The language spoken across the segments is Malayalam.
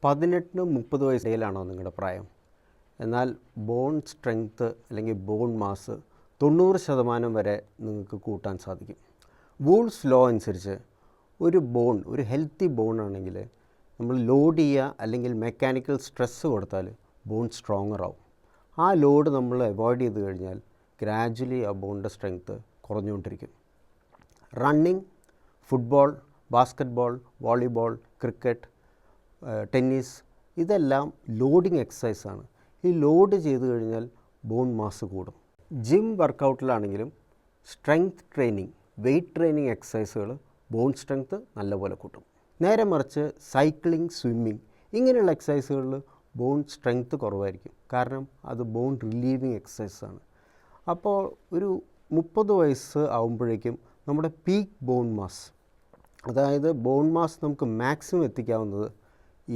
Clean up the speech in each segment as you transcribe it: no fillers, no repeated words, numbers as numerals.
18 30 വയസ്സിലാണോ നിങ്ങളുടെ പ്രായം? എന്നാൽ ബോൺ സ്ട്രെങ്ത്ത് അല്ലെങ്കിൽ ബോൺ മാസ് 90% വരെ നിങ്ങൾക്ക് കൂട്ടാൻ സാധിക്കും. വൂൾസ് ലോ അനുസരിച്ച് ഒരു ഹെൽത്തി ബോൺ ആണെങ്കിൽ നമ്മൾ ലോഡ് ചെയ്യുക അല്ലെങ്കിൽ മെക്കാനിക്കൽ സ്ട്രെസ്സ് കൊടുത്താൽ ബോൺ സ്ട്രോങ്ങർ ആവും. ആ ലോഡ് നമ്മൾ അവോയ്ഡ് ചെയ്ത് കഴിഞ്ഞാൽ ഗ്രാജ്വലി ആ ബോണിൻ്റെ സ്ട്രെങ്ത്ത് കുറഞ്ഞുകൊണ്ടിരിക്കും. Running, football, basketball, volleyball, cricket, tennis ഇതെല്ലാം ലോഡിങ് എക്സസൈസാണ്. ഈ ലോഡ് ചെയ്ത് കഴിഞ്ഞാൽ ബോൺ മാസ് കൂടും. ജിം വർക്കൗട്ടിലാണെങ്കിലും സ്ട്രെങ്ത് ട്രെയിനിങ്, വെയ്റ്റ് ട്രെയിനിങ് എക്സസൈസുകൾ ബോൺ സ്ട്രെങ്ത്ത് നല്ലപോലെ കൂട്ടും. നേരെ മറിച്ച് സൈക്ലിംഗ്, സ്വിമ്മിങ് ഇങ്ങനെയുള്ള എക്സസൈസുകളിൽ ബോൺ സ്ട്രെങ്ത്ത് കുറവായിരിക്കും. കാരണം അത് ബോൺ റിലീവിങ് എക്സസൈസാണ്. അപ്പോൾ ഒരു 30 വയസ്സ് ആകുമ്പോഴേക്കും നമ്മുടെ പീക്ക് ബോൺ മാസ്, അതായത് ബോൺ മാസ് നമുക്ക് മാക്സിമം എത്തിക്കാവുന്നത്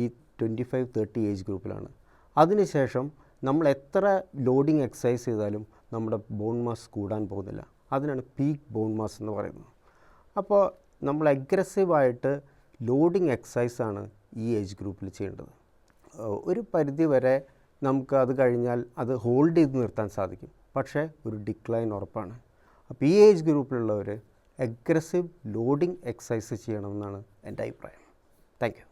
ഈ 25-30 ഏജ് ഗ്രൂപ്പിലാണ്. അതിനുശേഷം നമ്മൾ എത്ര ലോഡിങ് എക്സസൈസ് ചെയ്താലും നമ്മുടെ ബോൺ മാസ് കൂടാൻ പോകുന്നില്ല. അതിനാണ് പീക്ക് ബോൺ മാസ് എന്ന് പറയുന്നത്. അപ്പോൾ നമ്മൾ അഗ്രസീവായിട്ട് ലോഡിങ് എക്സസൈസാണ് ഈ ഏജ് ഗ്രൂപ്പിൽ ചെയ്യേണ്ടത്. ഒരു പരിധി വരെ നമുക്ക് അത് കഴിഞ്ഞാൽ അത് ഹോൾഡ് ചെയ്ത് നിർത്താൻ സാധിക്കും, പക്ഷേ ഒരു ഡിക്ലൈൻ ഉറപ്പാണ്. അപ്പോൾ ഈ ഏജ് ഗ്രൂപ്പിലുള്ളവർ അഗ്രസീവ് ലോഡിങ് എക്സസൈസ് ചെയ്യണമെന്നാണ് എൻ്റെ അഭിപ്രായം. Thank you.